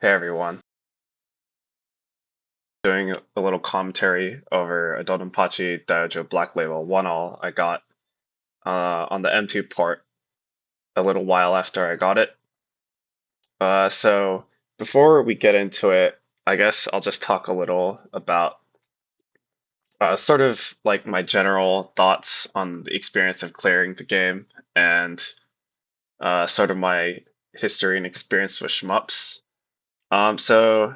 Hey everyone, doing a little commentary over a Dodonpachi Daioujou Black Label 1-all I got on the M2 port a little while after I got it. So before we get into it, I guess I'll just talk a little about sort of like my general thoughts on the experience of clearing the game and sort of my history and experience with shmups. So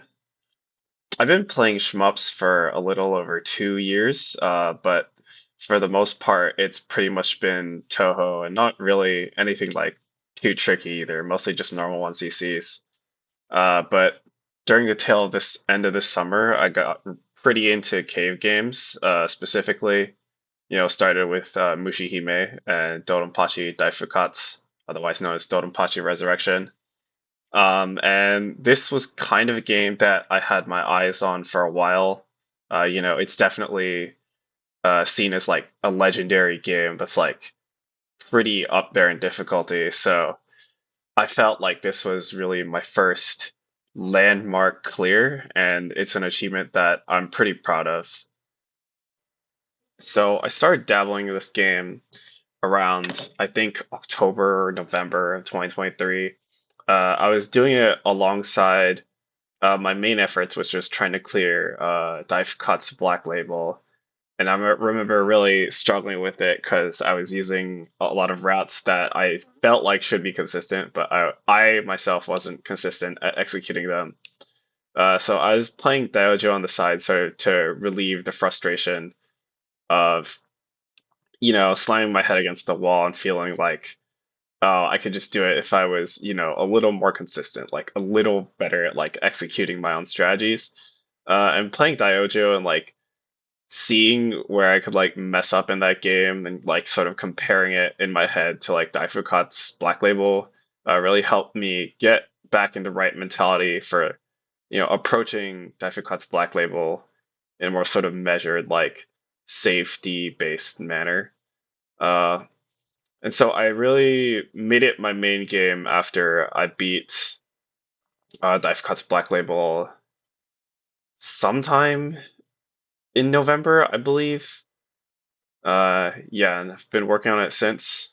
I've been playing shmups for a little over 2 years, but for the most part, it's pretty much been Toho and not really anything like too tricky either, mostly just normal 1CCs. But during the tail of this end of this summer, I got pretty into cave games, specifically, started with Mushihime and Dodonpachi Daifukatsu, otherwise known as Dodonpachi Resurrection. And this was kind of a game that I had my eyes on for a while. It's definitely seen as like a legendary game that's like pretty up there in difficulty. So I felt like this was really my first landmark clear, and it's an achievement that I'm pretty proud of. So I started dabbling in this game around, I think, October or November of 2023. I was doing it alongside my main efforts, which was trying to clear Daifukatsu Black Label. And I remember really struggling with it because I was using a lot of routes that I felt like should be consistent, but I myself wasn't consistent at executing them. So I was playing Daioujou on the side sort of to relieve the frustration of, slamming my head against the wall and feeling like, oh, I could just do it if I was, a little more consistent, like a little better at like executing my own strategies. And playing Daioujou and like seeing where I could like mess up in that game and like sort of comparing it in my head to like Daifukatsu's Black Label really helped me get back in the right mentality for, approaching Daifukatsu's Black Label in a more sort of measured, like safety based manner. Uh, and so I really made it my main game after I beat Daifukatsu's Black Label sometime in November, I believe. Yeah, and I've been working on it since,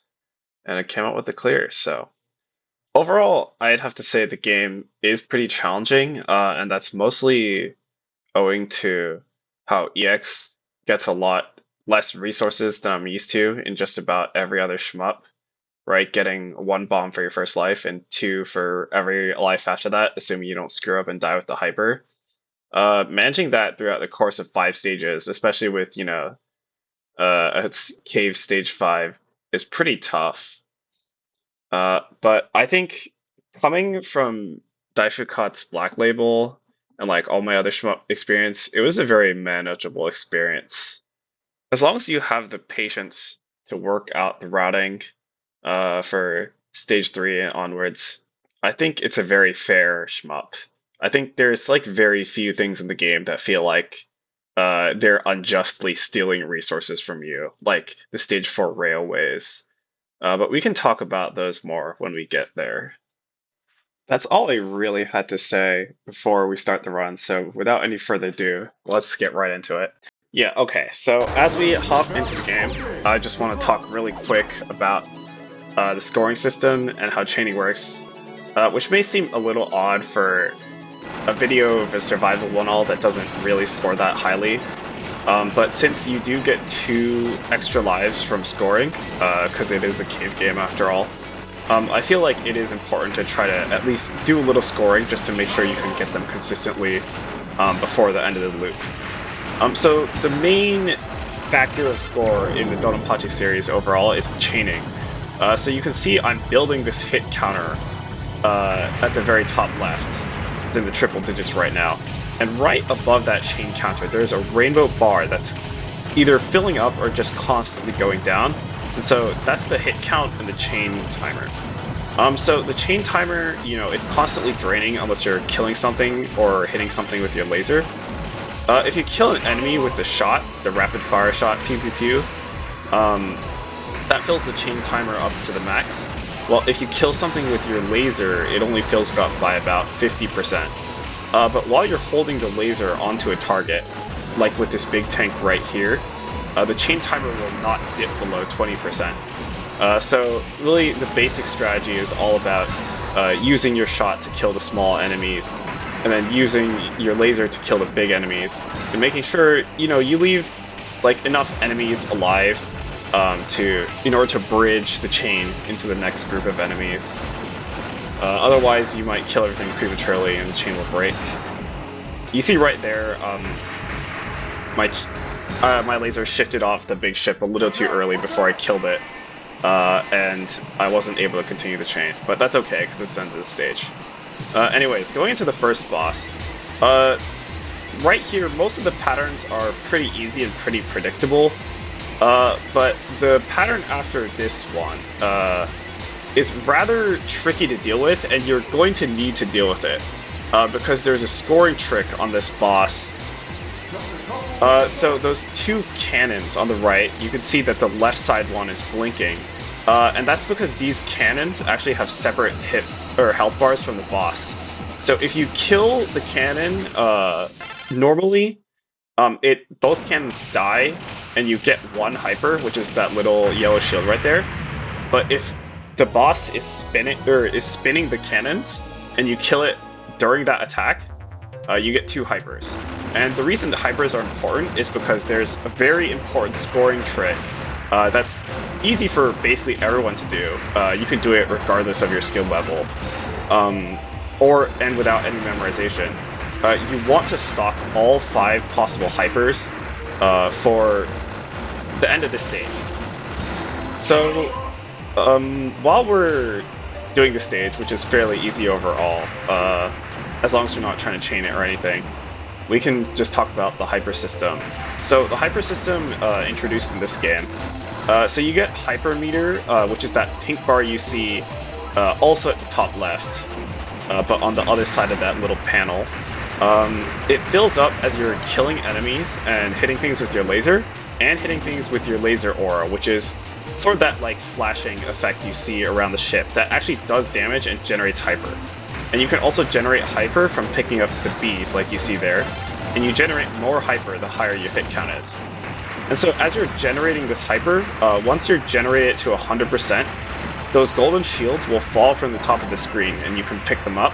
and I came out with the clear. So overall, I'd have to say the game is pretty challenging, and that's mostly owing to how EX gets a lot less resources than I'm used to in just about every other shmup, right? Getting one bomb for your first life and two for every life after that, assuming you don't screw up and die with the hyper. Managing that throughout the course of 5 stages, especially with, cave stage 5, is pretty tough. But I think coming from Daifukatsu's Black Label and like all my other shmup experience, it was a very manageable experience. As long as you have the patience to work out the routing for stage 3 and onwards, I think it's a very fair shmup. I think there's like very few things in the game that feel like they're unjustly stealing resources from you, like the stage 4 railways. But we can talk about those more when we get there. That's all I really had to say before we start the run, so without any further ado, let's get right into it. Yeah, okay, so as we hop into the game, I just want to talk really quick about the scoring system and how chaining works, which may seem a little odd for a video of a survival 1-all that doesn't really score that highly. But since you do get 2 extra lives from scoring, because it is a cave game after all, I feel like it is important to try to at least do a little scoring just to make sure you can get them consistently before the end of the loop. So the main factor of score in the Dodonpachi series overall is chaining. So you can see I'm building this hit counter at the very top left. It's in the triple digits right now. And right above that chain counter, there's a rainbow bar that's either filling up or just constantly going down. And so that's the hit count and the chain timer. So the chain timer, is constantly draining unless you're killing something or hitting something with your laser. If you kill an enemy with the shot, the rapid fire shot, pew pew pew, that fills the chain timer up to the max. Well, if you kill something with your laser, it only fills up by about 50%. But while you're holding the laser onto a target, like with this big tank right here, the chain timer will not dip below 20%. So really, the basic strategy is all about using your shot to kill the small enemies, and then using your laser to kill the big enemies, and making sure you leave like enough enemies alive in order to bridge the chain into the next group of enemies. Otherwise, you might kill everything prematurely and the chain will break. You see right there, my laser shifted off the big ship a little too early before I killed it, and I wasn't able to continue the chain. But that's okay, because it's the end of the stage. Anyways, going into the first boss, right here, most of the patterns are pretty easy and pretty predictable, but the pattern after this one is rather tricky to deal with, and you're going to need to deal with it, because there's a scoring trick on this boss. So those two cannons on the right, you can see that the left side one is blinking, and that's because these cannons actually have separate hit or health bars from the boss. So if you kill the cannon normally, both cannons die, and you get one hyper, which is that little yellow shield right there. But if the boss is spinning the cannons, and you kill it during that attack, you get two hypers. And the reason the hypers are important is because there's a very important scoring trick that's easy for basically everyone to do. You can do it regardless of your skill level, and without any memorization. You want to stock all 5 possible hypers for the end of this stage. So while we're doing the stage, which is fairly easy overall, as long as you're not trying to chain it or anything, we can just talk about the hyper system. So the hyper system introduced in this game. So you get hyper meter, which is that pink bar you see also at the top left, but on the other side of that little panel. It fills up as you're killing enemies and hitting things with your laser, and hitting things with your laser aura, which is sort of that like flashing effect you see around the ship that actually does damage and generates hyper. And you can also generate hyper from picking up the bees like you see there, and you generate more hyper the higher your hit count is. And so as you're generating this hyper, once you're generated to 100%, those golden shields will fall from the top of the screen, and you can pick them up,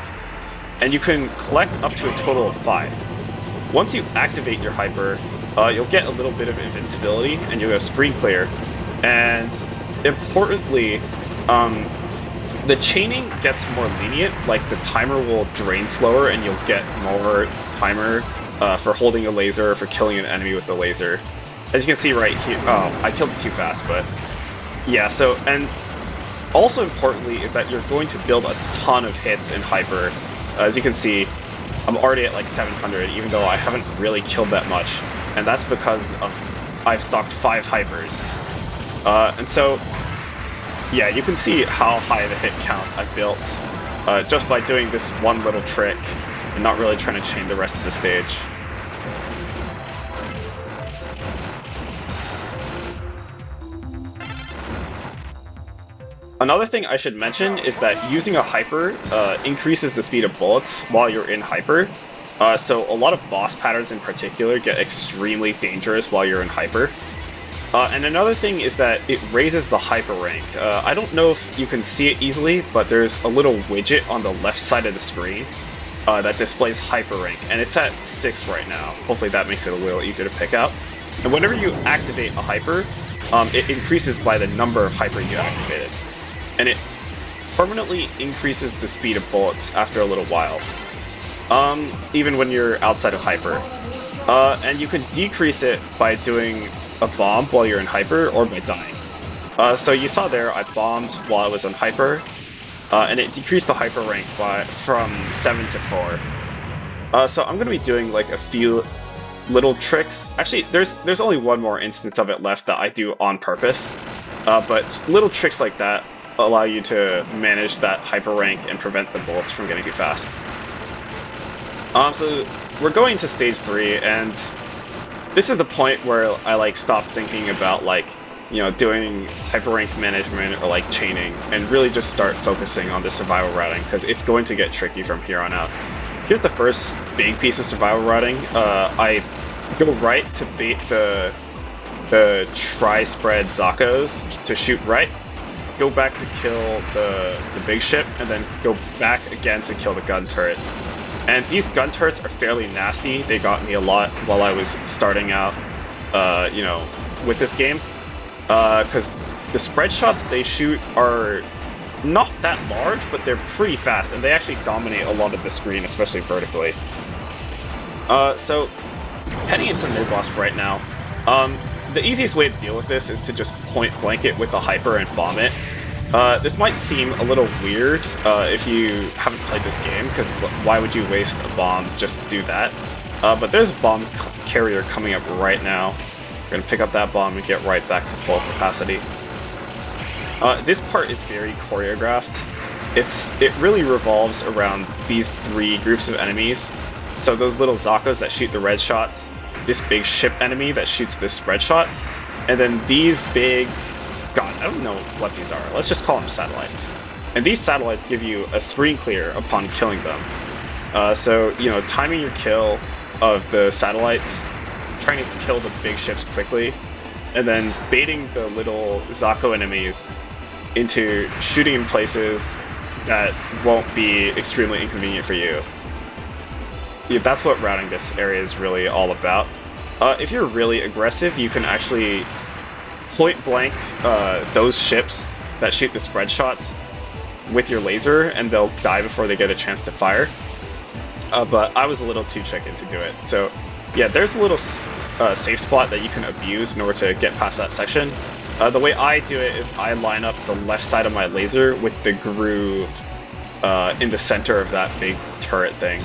and you can collect up to a total of 5. Once you activate your hyper, you'll get a little bit of invincibility, and you'll go screen clear. And importantly, the chaining gets more lenient, like the timer will drain slower, and you'll get more timer for holding a laser or for killing an enemy with the laser. As you can see right here, I killed it too fast, but yeah, so, and also importantly is that you're going to build a ton of hits in hyper. As you can see, I'm already at like 700, even though I haven't really killed that much, and that's because I've stocked 5 hypers. And so, yeah, you can see how high the hit count I built just by doing this one little trick and not really trying to chain the rest of the stage. Another thing I should mention is that using a hyper increases the speed of bullets while you're in hyper. So a lot of boss patterns in particular get extremely dangerous while you're in hyper. And another thing is that it raises the hyper rank. I don't know if you can see it easily, but there's a little widget on the left side of the screen that displays hyper rank, and it's at 6 right now. Hopefully that makes it a little easier to pick out. And whenever you activate a hyper, it increases by the number of hyper you activated. And it permanently increases the speed of bullets after a little while, even when you're outside of hyper. And you can decrease it by doing a bomb while you're in hyper, or by dying. So you saw there, I bombed while I was in hyper, and it decreased the hyper rank from 7 to 4. So I'm going to be doing like a few little tricks. Actually, there's only one more instance of it left that I do on purpose, but little tricks like that allow you to manage that hyper rank and prevent the bullets from getting too fast. So we're going to stage 3, and this is the point where I like stop thinking about like you know, doing hyper rank management or like chaining, and really just start focusing on the survival routing because it's going to get tricky from here on out. Here's the first big piece of survival routing. I go right to bait the tri-spread Zakos to shoot right, go back to kill the big ship, and then go back again to kill the gun turret. And these gun turrets are fairly nasty. They got me a lot while I was starting out, you know, with this game. Because the spread shots they shoot are not that large, but they're pretty fast, and they actually dominate a lot of the screen, especially vertically. So, heading into mid-boss right now, the easiest way to deal with this is to just point blank it with the hyper and bomb it. This might seem a little weird if you haven't played this game, because why would you waste a bomb just to do that? But there's a bomb carrier coming up right now. We're going to pick up that bomb and get right back to full capacity. This part is very choreographed. It really revolves around these three groups of enemies. So those little Zakos that shoot the red shots, this big ship enemy that shoots this spread shot, and then these big... God, I don't know what these are. Let's just call them satellites. And these satellites give you a screen clear upon killing them. So, you know, timing your kill of the satellites, trying to kill the big ships quickly, and then baiting the little Zako enemies into shooting in places that won't be extremely inconvenient for you. Yeah, that's what routing this area is really all about. If you're really aggressive, you can actually point blank those ships that shoot the spread shots with your laser, and they'll die before they get a chance to fire. But I was a little too chicken to do it. So yeah, there's a little safe spot that you can abuse in order to get past that section. The way I do it is I line up the left side of my laser with the groove in the center of that big turret thing.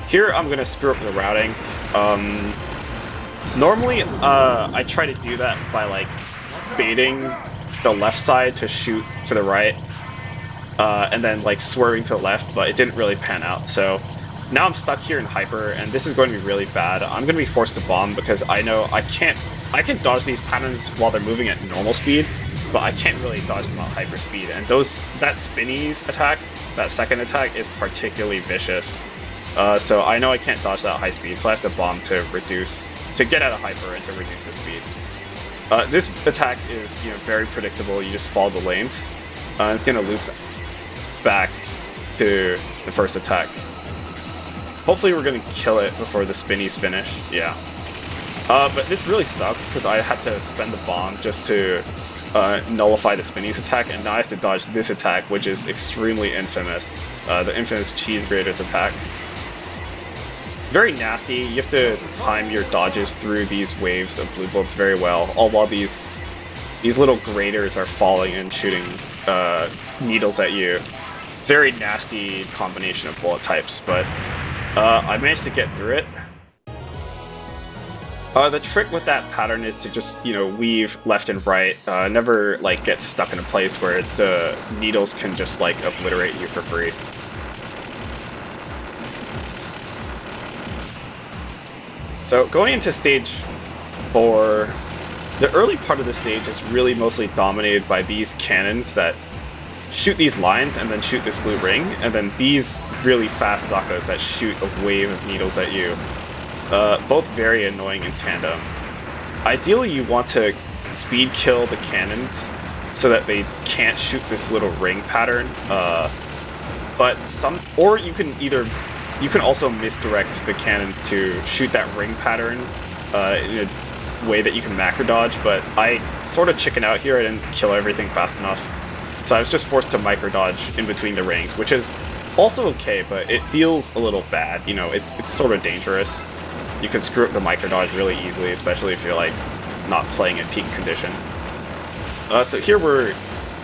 Here I'm going to screw up the routing. Normally I try to do that by like baiting the left side to shoot to the right, and then like swerving to the left, but it didn't really pan out. So now I'm stuck here in hyper, and this is going to be really bad. I'm going to be forced to bomb because I know I can dodge these patterns while they're moving at normal speed, but I can't really dodge them at hyper speed. And that spinnies attack, that second attack, is particularly vicious. So I know I can't dodge that at high speed, so I have to bomb to get out of hyper and to reduce the speed. This attack is, you know, very predictable. You just follow the lanes. It's going to loop back to the first attack. Hopefully we're going to kill it before the spinnies finish. Yeah. But this really sucks because I had to spend the bomb just to nullify the spinnies attack, and now I have to dodge this attack, which is extremely infamous. The infamous cheese graters attack. Very nasty. You have to time your dodges through these waves of blue bullets very well, all while these little graters are falling and shooting needles at you. Very nasty combination of bullet types, but I managed to get through it. The trick with that pattern is to just, you know, weave left and right. Never like get stuck in a place where the needles can just like obliterate you for free. So going into stage 4, the early part of the stage is really mostly dominated by these cannons that shoot these lines and then shoot this blue ring, and then these really fast Zakos that shoot a wave of needles at you. Both very annoying in tandem. Ideally you want to speed kill the cannons so that they can't shoot this little ring pattern, or you can also misdirect the cannons to shoot that ring pattern in a way that you can macro dodge, but I sort of chicken out here. I didn't kill everything fast enough, so I was just forced to micro dodge in between the rings, which is also okay, but it feels a little bad. You know, it's sort of dangerous. You can screw up the micro dodge really easily, especially if you're like not playing at peak condition. So here we're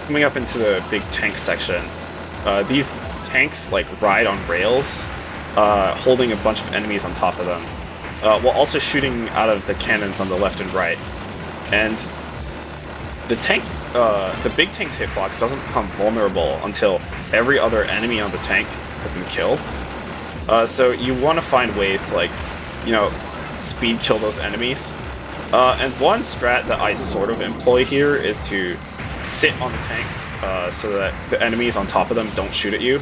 coming up into the big tank section. These tanks like ride on rails, holding a bunch of enemies on top of them, while also shooting out of the cannons on the left and right. And the tanks, the big tank's hitbox doesn't become vulnerable until every other enemy on the tank has been killed. So you want to find ways to, like, you know, speed kill those enemies. And one strat that I sort of employ here is to sit on the tanks so that the enemies on top of them don't shoot at you.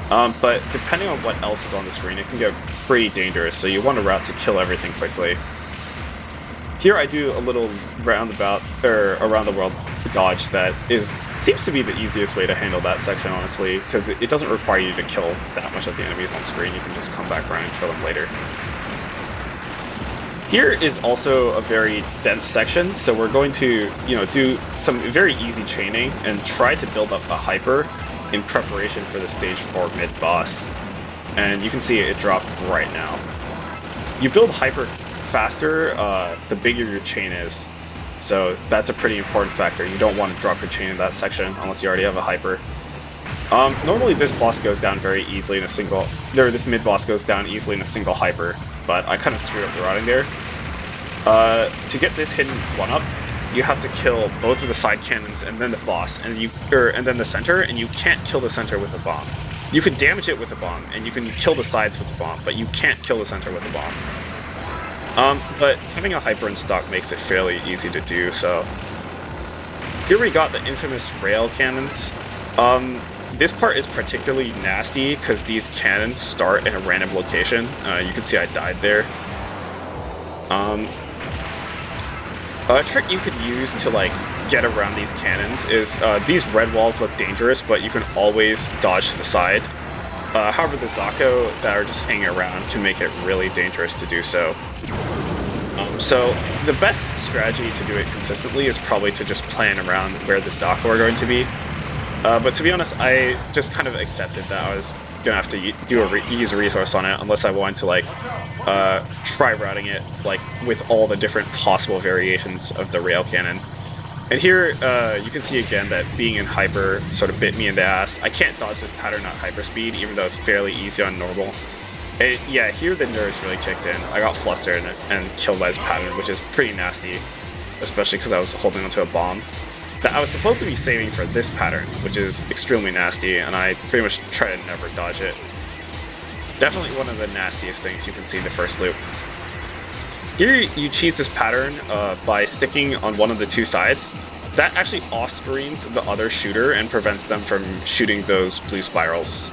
But depending on what else is on the screen, it can get pretty dangerous, so you want a route to kill everything quickly. Here I do a little roundabout, or around the world dodge that seems to be the easiest way to handle that section, honestly, because it doesn't require you to kill that much of the enemies on screen. You can just come back around and kill them later. Here is also a very dense section, so we're going to, do some very easy chaining and try to build up a hyper in preparation for the stage 4 mid-boss. And you can see it drop right now. You build hyper faster, the bigger your chain is. So that's a pretty important factor. You don't want to drop your chain in that section unless you already have a hyper. Normally this boss goes down very easily in a single, this mid-boss goes down easily in a single hyper, but I kind of screwed up the routing there. To get this hidden 1-up, you have to kill both of the side cannons and then the boss, and then the center, and you can't kill the center with a bomb. You can damage it with a bomb, and you can kill the sides with a bomb, but you can't kill the center with a bomb. But having a hyper in stock makes it fairly easy to do, so... Here we got the infamous rail cannons. This part is particularly nasty because these cannons start in a random location. You can see I died there. A trick you could use to get around these cannons is these red walls look dangerous, but you can always dodge to the side. However, the Zako that are just hanging around can make it really dangerous to do so. So the best strategy to do it consistently is probably to just plan around where the Zako are going to be. But to be honest, I just kind of accepted that I was gonna have to use a resource on it unless I wanted to try routing it with all the different possible variations of the rail cannon. And here you can see again that being in hyper sort of bit me in the ass. I can't dodge this pattern at hyper speed, even though it's fairly easy on normal. And yeah, here the nerves really kicked in. I got flustered and killed by this pattern, which is pretty nasty, especially because I was holding onto a bomb that I was supposed to be saving for this pattern, which is extremely nasty, and I pretty much try to never dodge it. Definitely one of the nastiest things you can see in the first loop. Here you cheese this pattern by sticking on one of the two sides. That actually off-screens the other shooter and prevents them from shooting those blue spirals.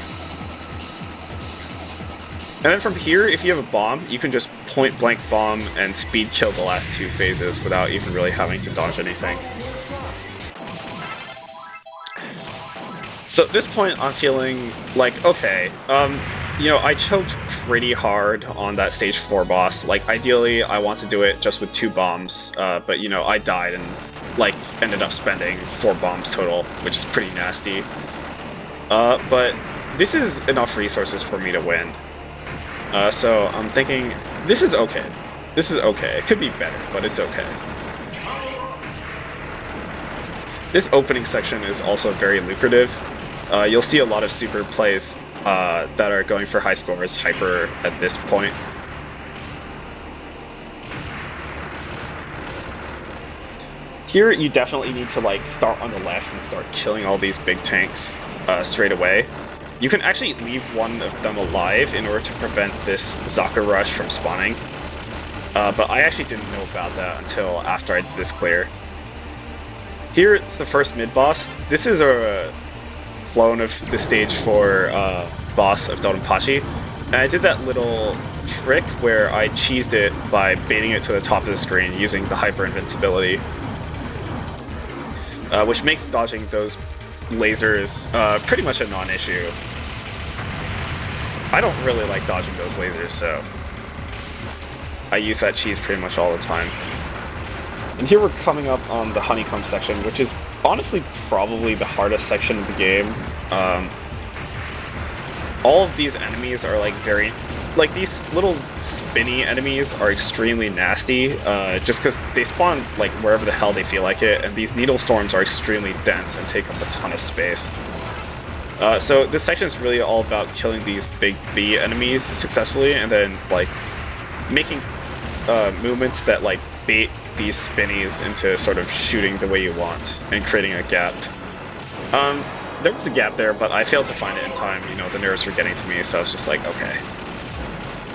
And then from here, if you have a bomb, you can just point-blank bomb and speed kill the last two phases without even really having to dodge anything. So at this point, I'm feeling like, okay, I choked pretty hard on that stage 4 boss. Ideally, I want to do it just with 2 bombs, but I died and ended up spending 4 bombs total, which is pretty nasty. But this is enough resources for me to win. So I'm thinking, this is okay. This is okay. It could be better, but it's okay. This opening section is also very lucrative. You'll see a lot of super plays that are going for high scores hyper at this point. Here you definitely need to start on the left and start killing all these big tanks straight away. You can actually leave one of them alive in order to prevent this Zaka rush from spawning. But I actually didn't know about that until after I did this clear. Here it's the first mid-boss. This is a clone of the stage 4 boss of Dodonpachi. And I did that little trick where I cheesed it by baiting it to the top of the screen using the hyper invincibility. Which makes dodging those lasers pretty much a non-issue. I don't really like dodging those lasers, so I use that cheese pretty much all the time. And here we're coming up on the honeycomb section, which is honestly probably the hardest section of the game. All of these enemies are these little spinny enemies are extremely nasty, just because they spawn wherever the hell they feel like it, and these needle storms are extremely dense and take up a ton of space. So this section is really all about killing these big B enemies successfully, and then making movements that bait these spinnies into sort of shooting the way you want and creating a gap. There was a gap there, but I failed to find it in time. The nerves were getting to me, so I was just like, okay.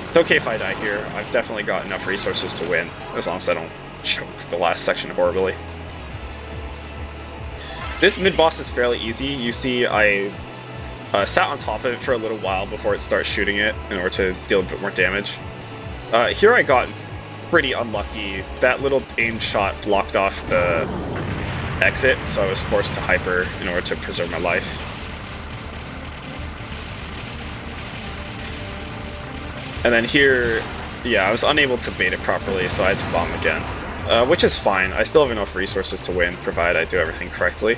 It's okay if I die here. I've definitely got enough resources to win, as long as I don't choke the last section horribly. This mid-boss is fairly easy. You see I sat on top of it for a little while before it starts shooting it in order to deal a bit more damage. Here I got pretty unlucky. That little aimed shot blocked off the exit, so I was forced to hyper in order to preserve my life. And then here, yeah, I was unable to bait it properly, so I had to bomb again. Which is fine. I still have enough resources to win, provided I do everything correctly.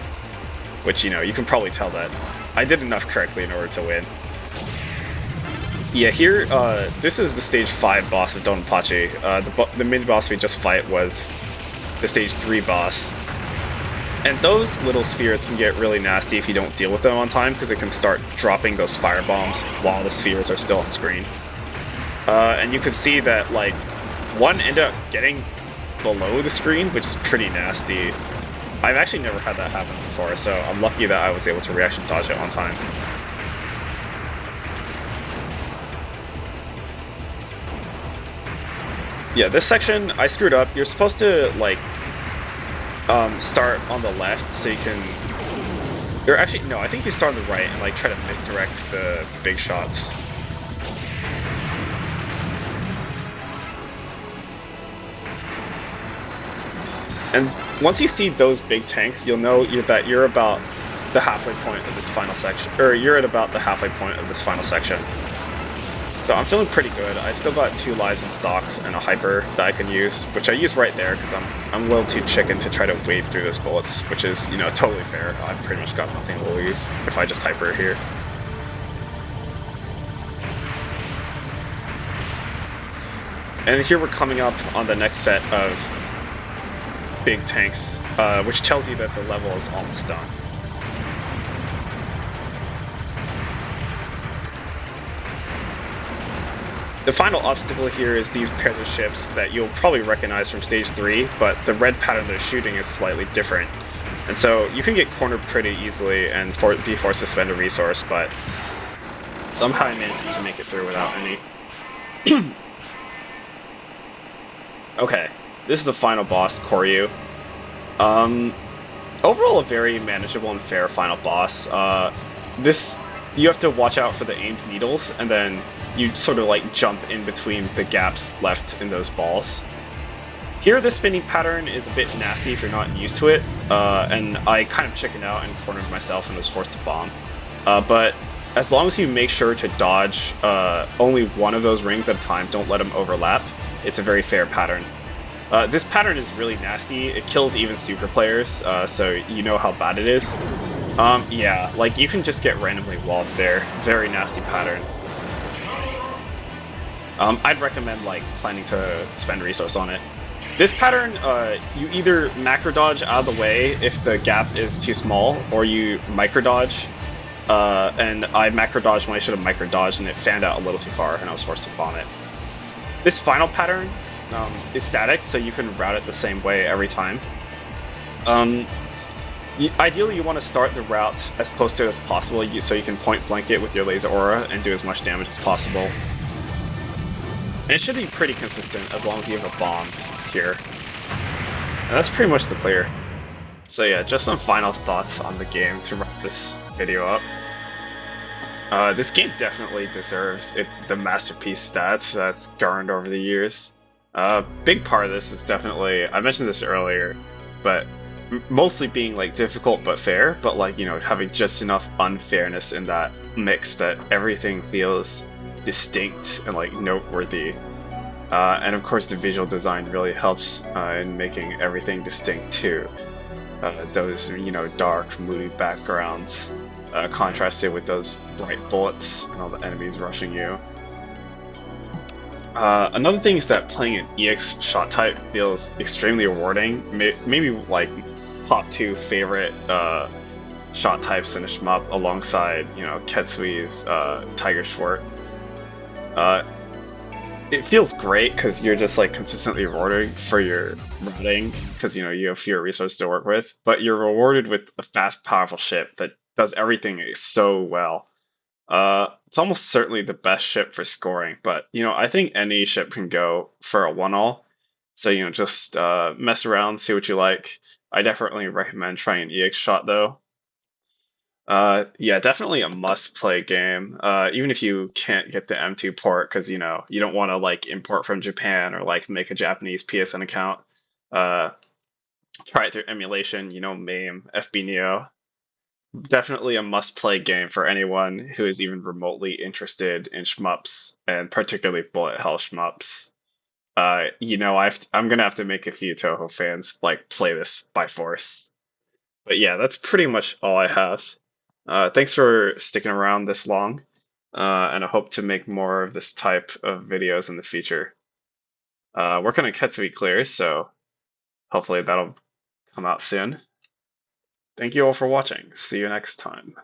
Which, you know, you can probably tell that I did enough correctly in order to win. Yeah, here, this is the stage 5 boss of Dodonpachi. The mid-boss we just fight was the stage 3 boss. And those little spheres can get really nasty if you don't deal with them on time, because it can start dropping those fire bombs while the spheres are still on screen. And you can see that, like, one ended up getting below the screen, which is pretty nasty. I've actually never had that happen before, so I'm lucky that I was able to reaction dodge it on time. Yeah, this section, I screwed up. You're supposed to, like, start on the left so you can... Or actually, no, I think you start on the right and, like, try to misdirect the big shots. And once you see those big tanks, you'll know that you're about the halfway point of this final section, or you're at about the halfway point of this final section. So I'm feeling pretty good. I've still got 2 lives in stocks and a hyper that I can use, which I use right there because I'm a little too chicken to try to wade through those bullets, which is, you know, totally fair. I've pretty much got nothing to lose if I just hyper here. And here we're coming up on the next set of big tanks, which tells you that the level is almost done. The final obstacle here is these pairs of ships that you'll probably recognize from stage 3, but the red pattern they're shooting is slightly different. And so you can get cornered pretty easily and be forced to spend a resource, but somehow I managed to make it through without any. Okay. This is the final boss, Koryu. Overall a very manageable and fair final boss. You have to watch out for the aimed needles, and then you sort of like jump in between the gaps left in those balls. Here the spinning pattern is a bit nasty if you're not used to it, and I kind of chickened out and cornered myself and was forced to bomb. But as long as you make sure to dodge only one of those rings at a time, don't let them overlap, it's a very fair pattern. This pattern is really nasty. It kills even super players, so you know how bad it is. Yeah, like you can just get randomly walled there. Very nasty pattern. I'd recommend like planning to spend resource on it. This pattern, you either macro dodge out of the way if the gap is too small, or you micro dodge. And I macro dodged when I should have micro dodged, and it fanned out a little too far, and I was forced to bomb it. This final pattern is static, so you can route it the same way every time. Ideally, you want to start the route as close to it as possible, so you can point blank it with your laser aura and do as much damage as possible. And it should be pretty consistent as long as you have a bomb here. And that's pretty much the clear. So yeah, just some final thoughts on the game to wrap this video up. This game definitely deserves the masterpiece stats that's garnered over the years. Big part of this is definitely, I mentioned this earlier, but mostly being like difficult but fair, but like, you know, having just enough unfairness in that mix that everything feels distinct and like noteworthy. And of course the visual design really helps in making everything distinct too. Those, you know, dark, moody backgrounds contrasted with those bright bullets and all the enemies rushing you. Another thing is that playing an EX shot type feels extremely rewarding. Maybe like top 2 favorite shot types in a shmup alongside, you know, Ketsui's Tiger Schwert. It feels great because you're just like consistently rewarded for your routing because, you know, you have fewer resources to work with, but you're rewarded with a fast, powerful ship that does everything so well. It's almost certainly the best ship for scoring, but, you know, I think any ship can go for a 1-all. So, just mess around, see what you like. I definitely recommend trying an EX shot though. Yeah, definitely a must-play game. Even if you can't get the M2 port, because you don't want to like import from Japan or like make a Japanese PSN account. Uh, Try it through emulation. MAME, FB Neo. Definitely a must-play game for anyone who is even remotely interested in shmups, and particularly bullet hell shmups. I'm gonna have to make a few Toho fans like play this by force. But yeah, that's pretty much all I have. Thanks for sticking around this long, and I hope to make more of this type of videos in the future. Working on Ketsui clear, so hopefully that'll come out soon. Thank you all for watching. See you next time.